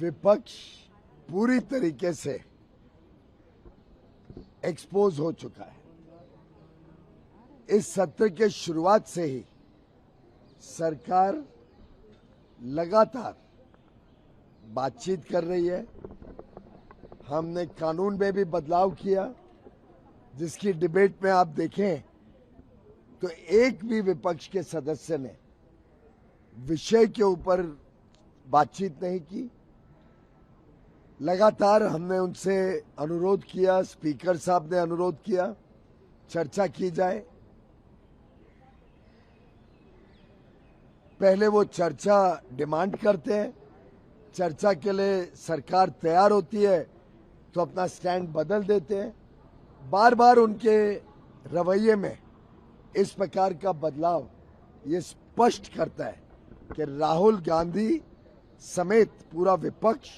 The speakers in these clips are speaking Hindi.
विपक्ष पूरी तरीके से एक्सपोज हो चुका है। इस सत्र के शुरुआत से ही सरकार लगातार बातचीत कर रही है। हमने कानून में भी बदलाव किया, जिसकी डिबेट में आप देखें तो एक भी विपक्ष के सदस्य ने विषय के ऊपर बातचीत नहीं की। लगातार हमने उनसे अनुरोध किया, स्पीकर साहब ने अनुरोध किया, चर्चा की जाए। पहले वो चर्चा डिमांड करते हैं, चर्चा के लिए सरकार तैयार होती है तो अपना स्टैंड बदल देते हैं। बार बार उनके रवैये में इस प्रकार का बदलाव ये स्पष्ट करता है कि राहुल गांधी समेत पूरा विपक्ष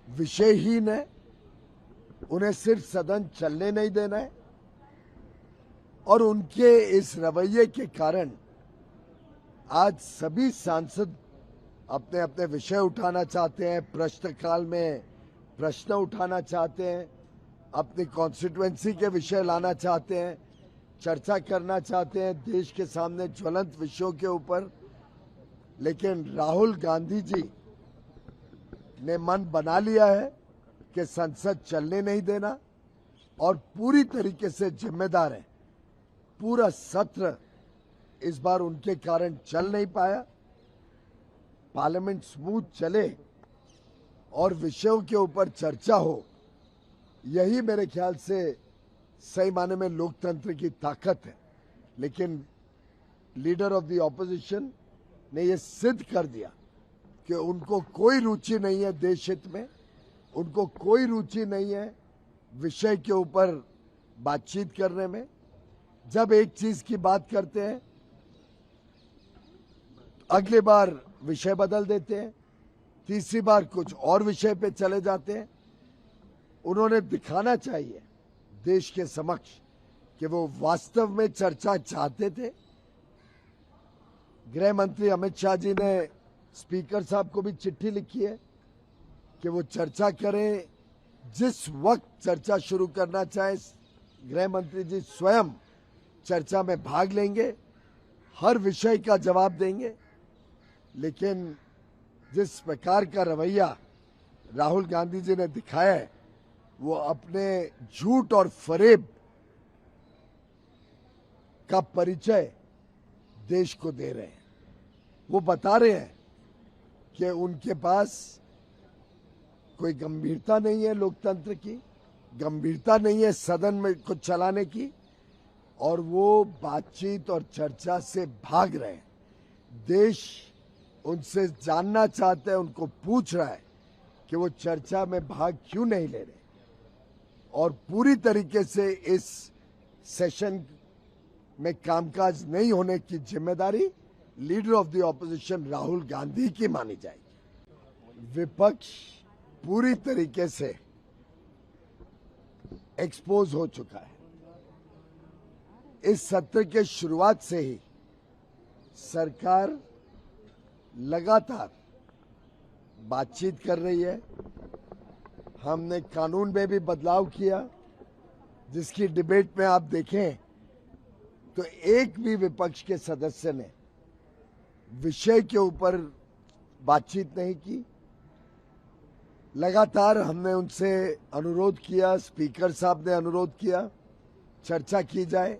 विषयहीन है। उन्हें सिर्फ सदन चलने नहीं देना है और उनके इस रवैये के कारण आज सभी सांसद अपने अपने विषय उठाना चाहते हैं, प्रश्नकाल में प्रश्न उठाना चाहते हैं, अपनी कॉन्स्टिट्यूएंसी के विषय लाना चाहते हैं, चर्चा करना चाहते हैं देश के सामने ज्वलंत विषयों के ऊपर। लेकिन राहुल गांधी जी ने मन बना लिया है कि संसद चलने नहीं देना और पूरी तरीके से जिम्मेदार है। पूरा सत्र इस बार उनके कारण चल नहीं पाया। पार्लियामेंट स्मूथ चले और विषयों के ऊपर चर्चा हो, यही मेरे ख्याल से सही माने में लोकतंत्र की ताकत है। लेकिन लीडर ऑफ द ऑपोजिशन ने यह सिद्ध कर दिया कि उनको कोई रुचि नहीं है देश हित में, उनको कोई रुचि नहीं है विषय के ऊपर बातचीत करने में। जब एक चीज की बात करते हैं अगली बार विषय बदल देते हैं, तीसरी बार कुछ और विषय पे चले जाते हैं। उन्होंने दिखाना चाहिए देश के समक्ष कि वो वास्तव में चर्चा चाहते थे। गृह मंत्री अमित शाह जी ने स्पीकर साहब को भी चिट्ठी लिखी है कि वो चर्चा करें। जिस वक्त चर्चा शुरू करना चाहे गृह मंत्री जी स्वयं चर्चा में भाग लेंगे, हर विषय का जवाब देंगे। लेकिन जिस प्रकार का रवैया राहुल गांधी जी ने दिखाया है, वो अपने झूठ और फरेब का परिचय देश को दे रहे हैं। वो बता रहे हैं कि उनके पास कोई गंभीरता नहीं है लोकतंत्र की, गंभीरता नहीं है सदन में कुछ चलाने की, और वो बातचीत और चर्चा से भाग रहे हैं। देश उनसे जानना चाहता है, उनको पूछ रहा है कि वो चर्चा में भाग क्यों नहीं ले रहे। और पूरी तरीके से इस सेशन में कामकाज नहीं होने की जिम्मेदारी leader of the opposition Rahul Gandhi की मानी जाएगी। विपक्ष पूरी तरीके से एक्सपोज हो चुका है। इस सत्र के शुरुआत से ही सरकार लगातार बातचीत कर रही है। हमने कानून में भी बदलाव किया, जिसकी डिबेट में आप देखें तो एक भी विपक्ष के सदस्य ने विषय के ऊपर बातचीत नहीं की। लगातार हमने उनसे अनुरोध किया, स्पीकर साहब ने अनुरोध किया, चर्चा की जाए।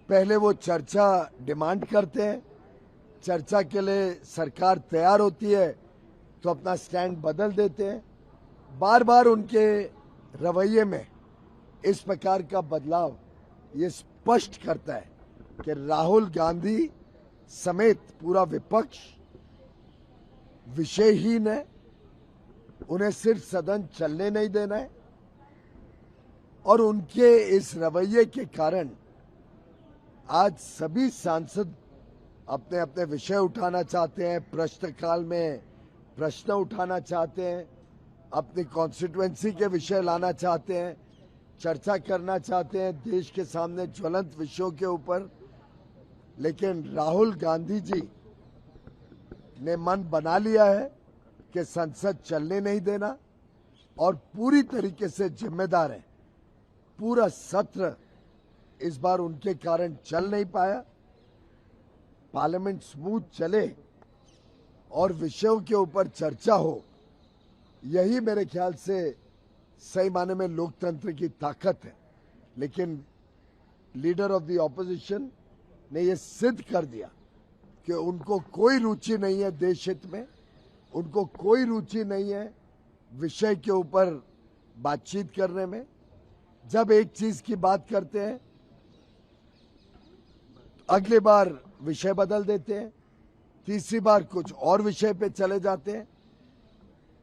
पहले वो चर्चा डिमांड करते हैं, चर्चा के लिए सरकार तैयार होती है तो अपना स्टैंड बदल देते हैं। बार बार उनके रवैये में इस प्रकार का बदलाव ये स्पष्ट करता है कि राहुल गांधी समेत पूरा विपक्ष विषयहीन है। उन्हें सिर्फ सदन चलने नहीं देना है और उनके इस रवैये के कारण आज सभी सांसद अपने अपने विषय उठाना चाहते हैं, प्रश्नकाल में प्रश्न उठाना चाहते हैं, अपनी कॉन्स्टिट्यूएंसी के विषय लाना चाहते हैं, चर्चा करना चाहते हैं देश के सामने ज्वलंत विषयों के ऊपर। लेकिन राहुल गांधी जी ने मन बना लिया है कि संसद चलने नहीं देना और पूरी तरीके से जिम्मेदार है। पूरा सत्र इस बार उनके कारण चल नहीं पाया। पार्लियामेंट स्मूथ चले और विषयों के ऊपर चर्चा हो, यही मेरे ख्याल से सही माने में लोकतंत्र की ताकत है। लेकिन लीडर ऑफ द ऑपोजिशन ने यह सिद्ध कर दिया कि उनको कोई रुचि नहीं है देश हित में, उनको कोई रुचि नहीं है विषय के ऊपर बातचीत करने में। जब एक चीज की बात करते हैं तो अगली बार विषय बदल देते हैं, तीसरी बार कुछ और विषय पे चले जाते हैं।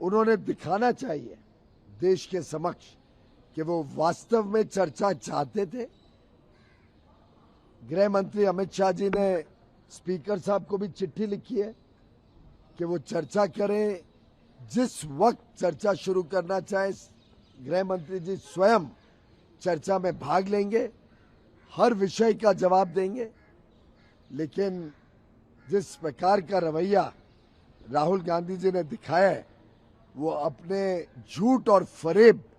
उन्होंने दिखाना चाहिए देश के समक्ष कि वो वास्तव में चर्चा चाहते थे। गृह मंत्री अमित शाह जी ने स्पीकर साहब को भी चिट्ठी लिखी है कि वो चर्चा करें। जिस वक्त चर्चा शुरू करना चाहे गृह मंत्री जी स्वयं चर्चा में भाग लेंगे, हर विषय का जवाब देंगे। लेकिन जिस प्रकार का रवैया राहुल गांधी जी ने दिखाया है, वो अपने झूठ और फरेब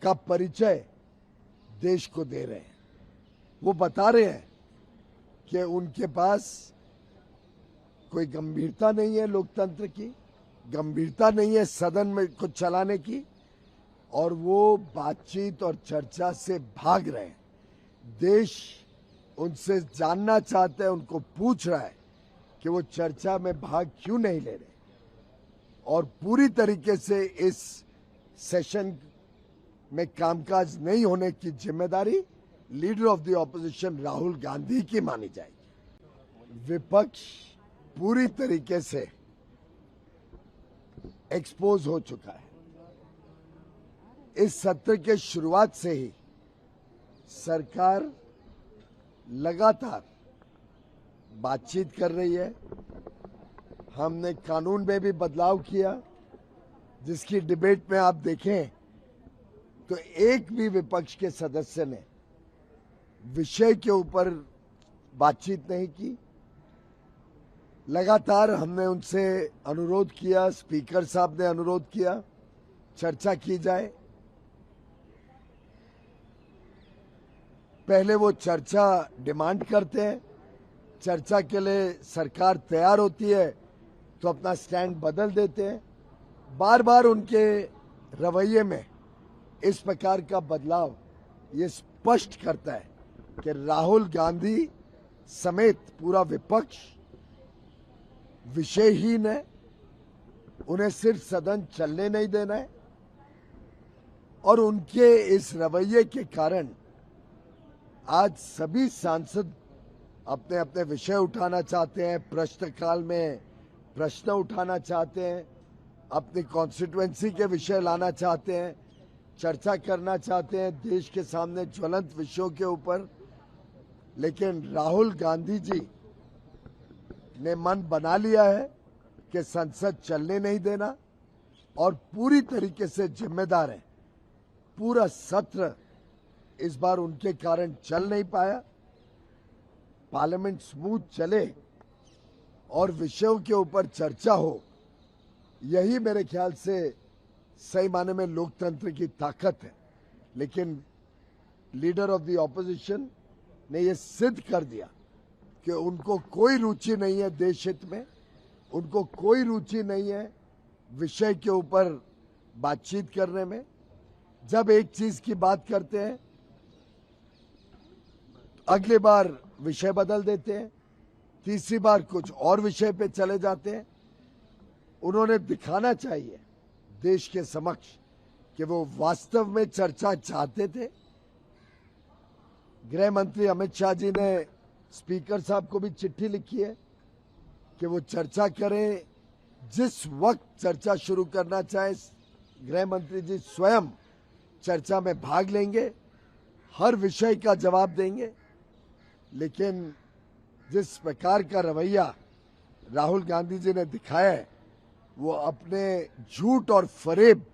का परिचय देश को दे रहे हैं। वो बता रहे हैं कि उनके पास कोई गंभीरता नहीं है लोकतंत्र की, गंभीरता नहीं है सदन में कुछ चलाने की, और वो बातचीत और चर्चा से भाग रहे हैं। देश उनसे जानना चाहते हैं, उनको पूछ रहा है कि वो चर्चा में भाग क्यों नहीं ले रहे। और पूरी तरीके से इस सेशन में कामकाज नहीं होने की जिम्मेदारी leader of the opposition Rahul Gandhi की मानी जाएगी। विपक्ष पूरी तरीके से एक्सपोज हो चुका है। इस सत्र के शुरुआत से ही सरकार लगातार बातचीत कर रही है। हमने कानून में भी बदलाव किया, जिसकी डिबेट में आप देखें तो एक भी विपक्ष के सदस्य ने विषय के ऊपर बातचीत नहीं की। लगातार हमने उनसे अनुरोध किया, स्पीकर साहब ने अनुरोध किया, चर्चा की जाए। पहले वो चर्चा डिमांड करते हैं, चर्चा के लिए सरकार तैयार होती है तो अपना स्टैंड बदल देते हैं। बार बार उनके रवैये में इस प्रकार का बदलाव ये स्पष्ट करता है कि राहुल गांधी समेत पूरा विपक्ष विषयहीन है। उन्हें सिर्फ सदन चलने नहीं देना है, और उनके इस रवैये के कारण आज सभी सांसद अपने अपने विषय उठाना चाहते हैं, प्रश्नकाल में प्रश्न उठाना चाहते हैं, अपनी कॉन्स्टिट्यूएंसी के विषय लाना चाहते हैं, चर्चा करना चाहते हैं देश के सामने ज्वलंत विषयों के ऊपर। लेकिन राहुल गांधी जी ने मन बना लिया है कि संसद चलने नहीं देना और पूरी तरीके से जिम्मेदार है। पूरा सत्र इस बार उनके कारण चल नहीं पाया। पार्लियामेंट स्मूथ चले और विषयों के ऊपर चर्चा हो, यही मेरे ख्याल से सही माने में लोकतंत्र की ताकत है। लेकिन लीडर ऑफ द ऑपोजिशन ने यह सिद्ध कर दिया कि उनको कोई रुचि नहीं है देश हित में, उनको कोई रुचि नहीं है विषय के ऊपर बातचीत करने में। जब एक चीज की बात करते हैं तो अगली बार विषय बदल देते हैं, तीसरी बार कुछ और विषय पे चले जाते हैं। उन्होंने दिखाना चाहिए देश के समक्ष कि वो वास्तव में चर्चा चाहते थे। गृह मंत्री अमित शाह जी ने स्पीकर साहब को भी चिट्ठी लिखी है कि वो चर्चा करें। जिस वक्त चर्चा शुरू करना चाहे गृह मंत्री जी स्वयं चर्चा में भाग लेंगे, हर विषय का जवाब देंगे। लेकिन जिस प्रकार का रवैया राहुल गांधी जी ने दिखाया है, वो अपने झूठ और फरेब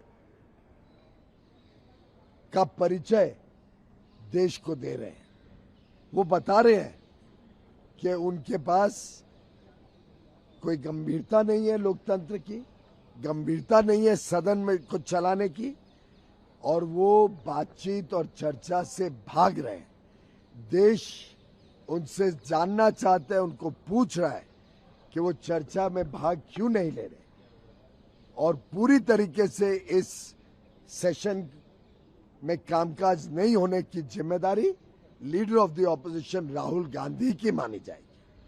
का परिचय देश को दे रहे हैं। वो बता रहे हैं कि उनके पास कोई गंभीरता नहीं है लोकतंत्र की, गंभीरता नहीं है सदन में को चलाने की, और वो बातचीत और चर्चा से भाग रहे हैं। देश उनसे जानना चाहता है, उनको पूछ रहा है कि वो चर्चा में भाग क्यों नहीं ले रहे, और पूरी तरीके से इस सेशन में कामकाज नहीं होने की जिम्मेदारी leader of the opposition Rahul Gandhi की मानी जाएगी।